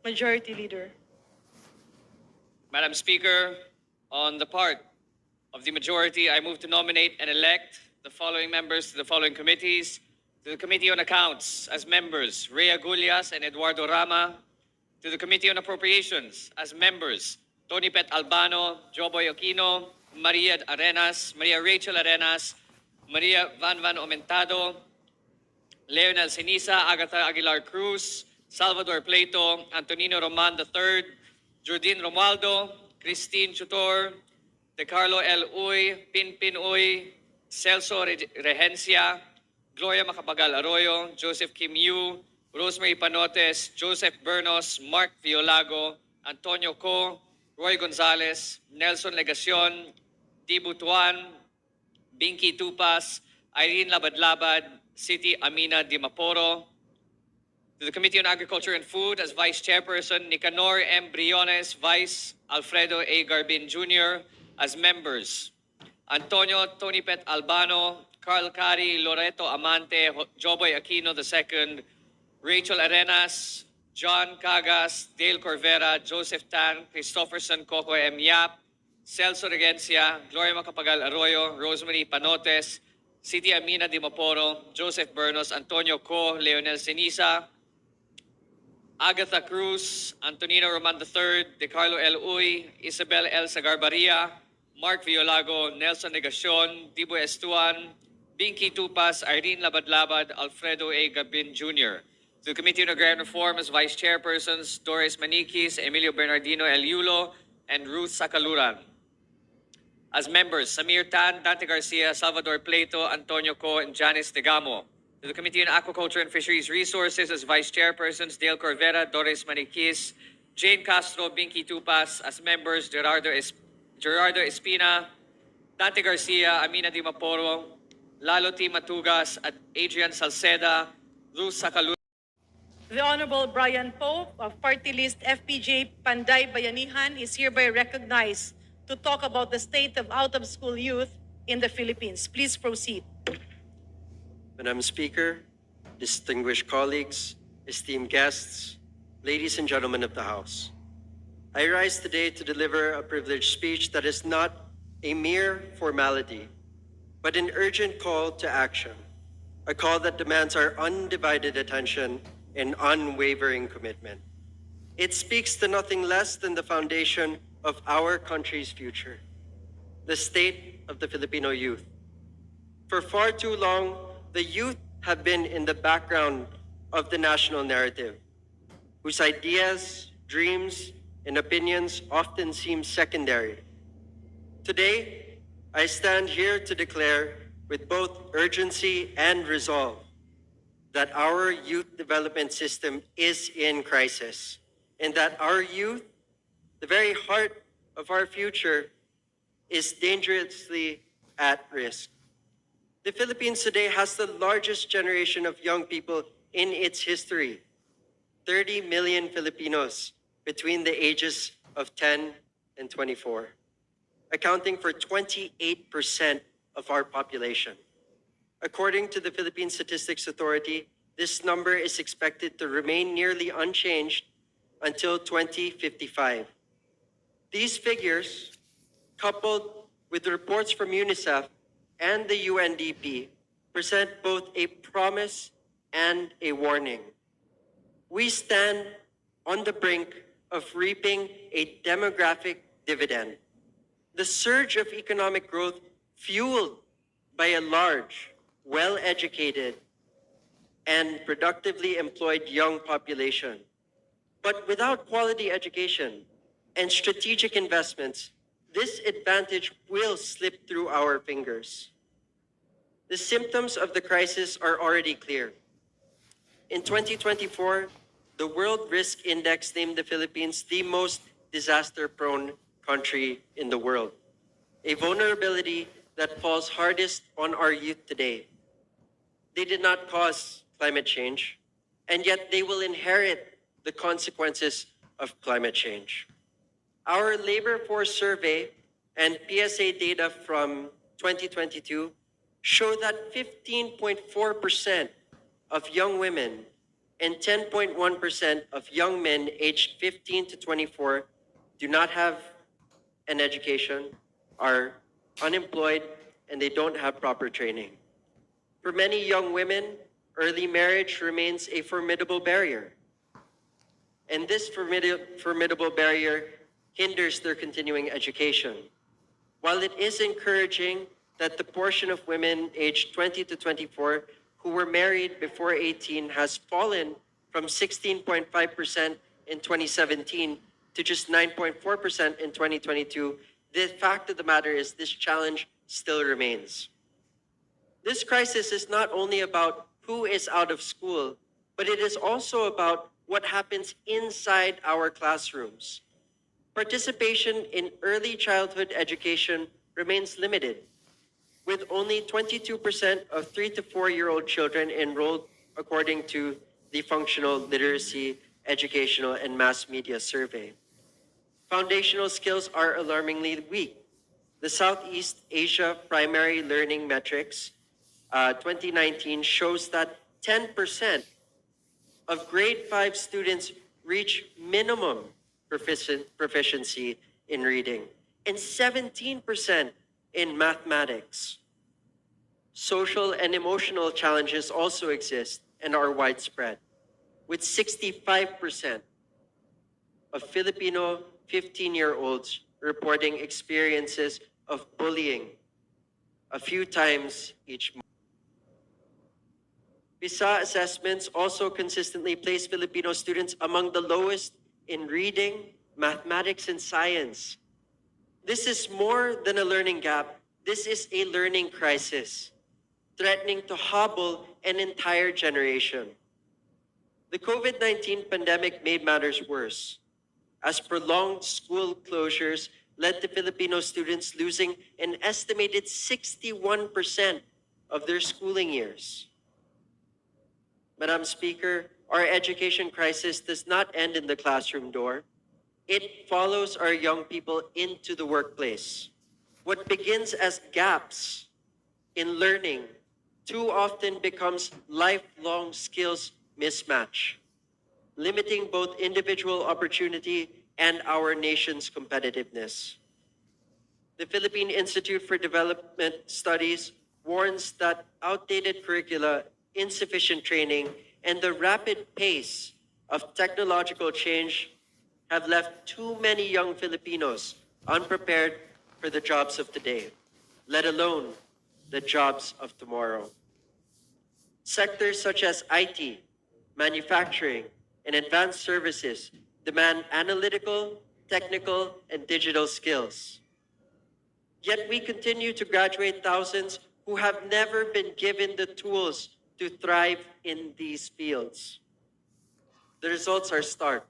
Majority Leader. Madam Speaker, on the part of the majority, I move to nominate and elect the following members to the following committees. To the Committee on Accounts as members, Rhea Gullias and Eduardo Rama. To the Committee on Appropriations as members, Tony Pet Albano, Joboy Aquino, Maria Rachel Arenas, Maria Van Aumentado, Leonel Sinisa, Agatha Aguilar Cruz, Salvador Pleito, Antonino Roman III, Jordine Romualdo, Christine Chutor, De Carlo L. Uy, Pinpin Uy, Celso Regencia, Gloria Macapagal Arroyo, Joseph Kim Yu, Rosemary Panotes, Joseph Bernos, Mark Violago, Antonio Co, Roy Gonzalez, Nelson Legacion, Dibu Tuan, Binky Tupas, Irene Labad-Labad, City Amina Dimaporo. To the Committee on Agriculture and Food as Vice Chairperson, Nicanor M. Briones, Vice Alfredo A. Garbin Jr. as members, Antonio Tony Pet Albano, Carl Cari, Loreto Amante, Joboy Aquino II, Rachel Arenas, John Cagas, Dale Corvera, Joseph Tan, Christopherson Coco M. Yap, Celso Regencia, Gloria Macapagal Arroyo, Rosemary Panotes, City Amina Dimaporo, Joseph Bernos, Antonio Co, Leonel Sinisa, Agatha Cruz, Antonino Roman III, De Carlo L. Uy, Isabel L. Sagarbaria, Mark Violago, Nelson Negacion, Dibo Estuan, Binky Tupas, Irene Labad-Labad, Alfredo A. Gabin Jr. To the Committee on Agrarian Reform as Vice Chairpersons, Doris Maniquis, Emilio Bernardino El Yulo, and Ruth Sakaluran. As members, Samir Tan, Dante Garcia, Salvador Pleito, Antonio Co, and Janice Degamo. To the Committee on Aquaculture and Fisheries Resources as Vice Chairpersons, Dale Corvera, Doris Maniquis, Jane Castro, Binky Tupas. As members, Gerardo Espina, Dante Garcia, Amina Dimaporo, Lalo T. Matugas, at Adrian Salceda, Ruth Sakalu. The Honorable Brian Pope of Party List FPJ Panday Bayanihan is hereby recognized to talk about the state of out-of-school youth in the Philippines. Please proceed. Madam Speaker, distinguished colleagues, esteemed guests, ladies and gentlemen of the House. I rise today to deliver a privileged speech that is not a mere formality, but an urgent call to action, a call that demands our undivided attention and unwavering commitment. It speaks to nothing less than the foundation of our country's future, the state of the Filipino youth. For far too long, the youth have been in the background of the national narrative, whose ideas, dreams, and opinions often seem secondary. Today, I stand here to declare with both urgency and resolve that our youth development system is in crisis and that our youth, the very heart of our future, is dangerously at risk. The Philippines today has the largest generation of young people in its history, 30 million Filipinos between the ages of 10 and 24, accounting for 28% of our population. According to the Philippine Statistics Authority, this number is expected to remain nearly unchanged until 2055. These figures, coupled with reports from UNICEF and the UNDP, present both a promise and a warning. We stand on the brink of reaping a demographic dividend. The surge of economic growth fueled by a large, well-educated, and productively employed young population. But without quality education and strategic investments, this advantage will slip through our fingers. The symptoms of the crisis are already clear. In 2024, the World Risk Index named the Philippines the most disaster-prone country in the world, a vulnerability that falls hardest on our youth today. They did not cause climate change, and yet they will inherit the consequences of climate change. Our labor force survey and PSA data from 2022 show that 15.4% of young women and 10.1% of young men aged 15 to 24 do not have an education, are unemployed, and they don't have proper training. For many young women, early marriage remains a formidable barrier. And this formidable barrier hinders their continuing education. While it is encouraging that the portion of women aged 20 to 24 who were married before 18 has fallen from 16.5% in 2017 to just 9.4% in 2022, the fact of the matter is this challenge still remains. This crisis is not only about who is out of school, but it is also about what happens inside our classrooms. Participation in early childhood education remains limited, with only 22% of 3 to 4-year-old children enrolled according to the Functional Literacy, Educational, and Mass Media Survey. Foundational skills are alarmingly weak. The Southeast Asia Primary Learning Metrics 2019 shows that 10% of grade 5 students reach minimum proficiency in reading and 17% in mathematics. Social and emotional challenges also exist and are widespread, with 65% of Filipino 15-year-olds reporting experiences of bullying a few times each month. PISA assessments also consistently place Filipino students among the lowest in reading, mathematics, and science. This is more than a learning gap. This is a learning crisis, threatening to hobble an entire generation. The COVID-19 pandemic made matters worse, as prolonged school closures led to Filipino students losing an estimated 61% of their schooling years. Madam Speaker, our education crisis does not end in the classroom door. It follows our young people into the workplace. What begins as gaps in learning too often becomes lifelong skills mismatch, limiting both individual opportunity and our nation's competitiveness. The Philippine Institute for Development Studies warns that outdated curricula, insufficient training, and the rapid pace of technological change have left too many young Filipinos unprepared for the jobs of today, let alone the jobs of tomorrow. Sectors such as IT, manufacturing, and advanced services demand analytical, technical, and digital skills. Yet we continue to graduate thousands who have never been given the tools to thrive in these fields. The results are stark.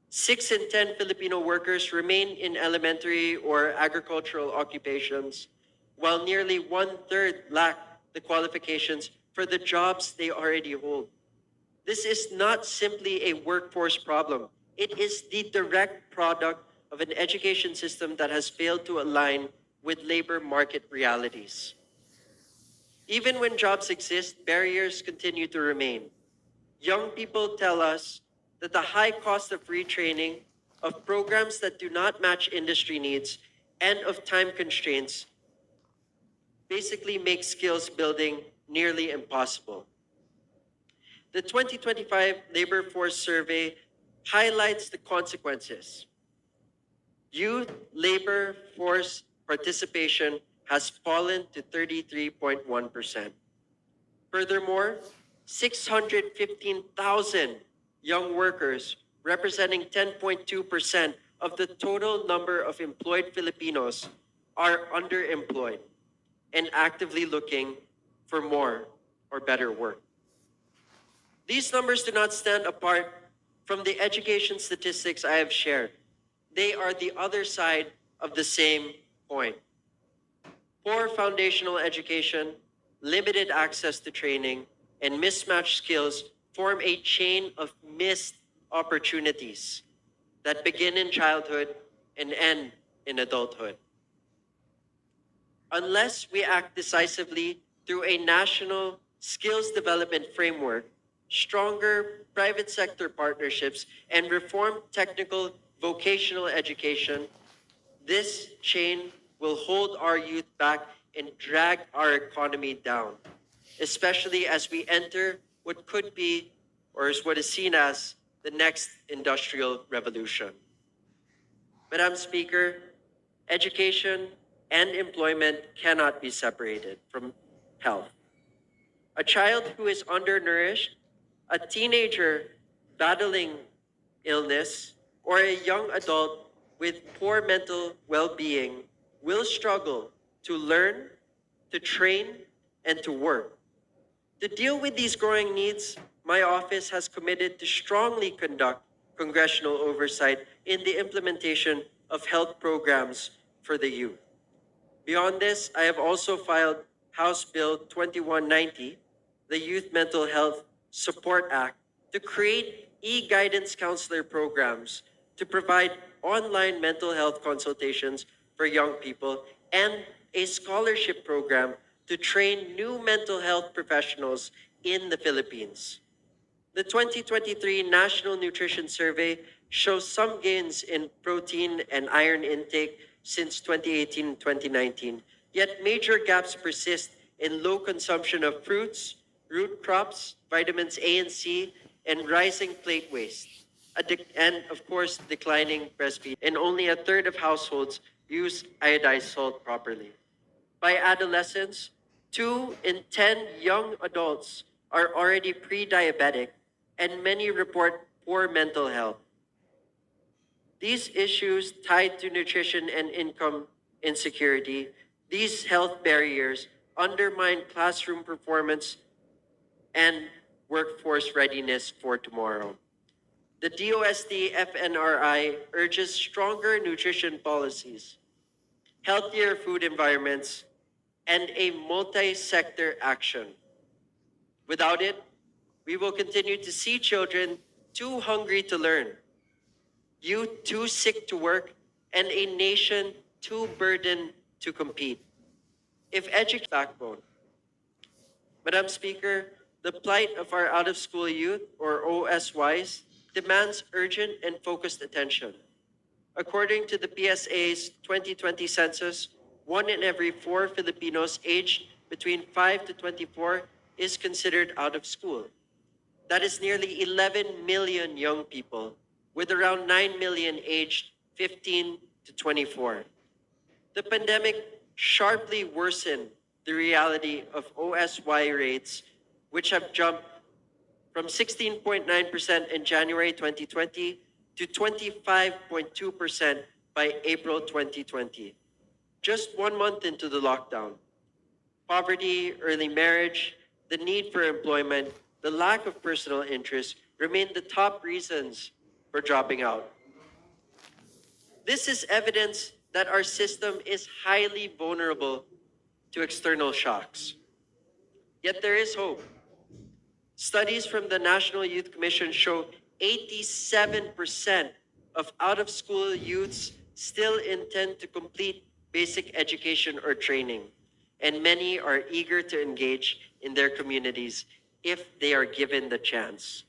6 in 10 Filipino workers remain in elementary or agricultural occupations, while nearly 1/3 lack the qualifications for the jobs they already hold. This is not simply a workforce problem. It is the direct product of an education system that has failed to align with labor market realities. Even when jobs exist, barriers continue to remain. Young people tell us that the high cost of retraining, of programs that do not match industry needs, and of time constraints basically makes skills building nearly impossible. The 2025 Labor Force Survey highlights the consequences. Youth labor force participation has fallen to 33.1%. Furthermore, 615,000 young workers, representing 10.2% of the total number of employed Filipinos, are underemployed and actively looking for more or better work. These numbers do not stand apart from the education statistics I have shared. They are the other side of the same coin. Poor foundational education, limited access to training, and mismatched skills form a chain of missed opportunities that begin in childhood and end in adulthood. Unless we act decisively through a national skills development framework, stronger private sector partnerships, and reform technical vocational education, this chain will hold our youth back and drag our economy down, especially as we enter what could be, or is what is seen as, the next industrial revolution. Madam Speaker, education and employment cannot be separated from health. A child who is undernourished, a teenager battling illness, or a young adult with poor mental well-being will struggle to learn, to train, and to work. To deal with these growing needs, my office has committed to strongly conduct congressional oversight in the implementation of health programs for the youth. Beyond this, I have also filed House Bill 2190, the Youth Mental Health Support Act, to create e-guidance counselor programs to provide online mental health consultations for young people and a scholarship program to train new mental health professionals in the Philippines. The 2023 National Nutrition Survey shows some gains in protein and iron intake since 2018-2019, yet major gaps persist in low consumption of fruits, root crops, vitamins A and C, and rising plate waste, and of course, declining breastfeeding. And only a third of households use iodized salt properly. By adolescence, 2 in 10 young adults are already pre-diabetic, and many report poor mental health. These issues tied to nutrition and income insecurity, these health barriers undermine classroom performance and workforce readiness for tomorrow. The DOST FNRI urges stronger nutrition policies, healthier food environments, and a multi-sector action. Without it, we will continue to see children too hungry to learn, youth too sick to work, and a nation too burdened to compete. If education backbone. Madam Speaker, the plight of our out-of-school youth, or OSYs, demands urgent and focused attention. According to the PSA's 2020 census, 1 in every 4 Filipinos aged between 5 to 24 is considered out of school. That is nearly 11 million young people, with around 9 million aged 15 to 24. The pandemic sharply worsened the reality of OSY rates, which have jumped from 16.9% in January 2020 to 25.2% by April 2020, just 1 month into the lockdown. Poverty, early marriage, the need for employment, the lack of personal interest remain the top reasons for dropping out. This is evidence that our system is highly vulnerable to external shocks. Yet there is hope. Studies from the National Youth Commission show 87% of out-of-school youths still intend to complete basic education or training, and many are eager to engage in their communities if they are given the chance.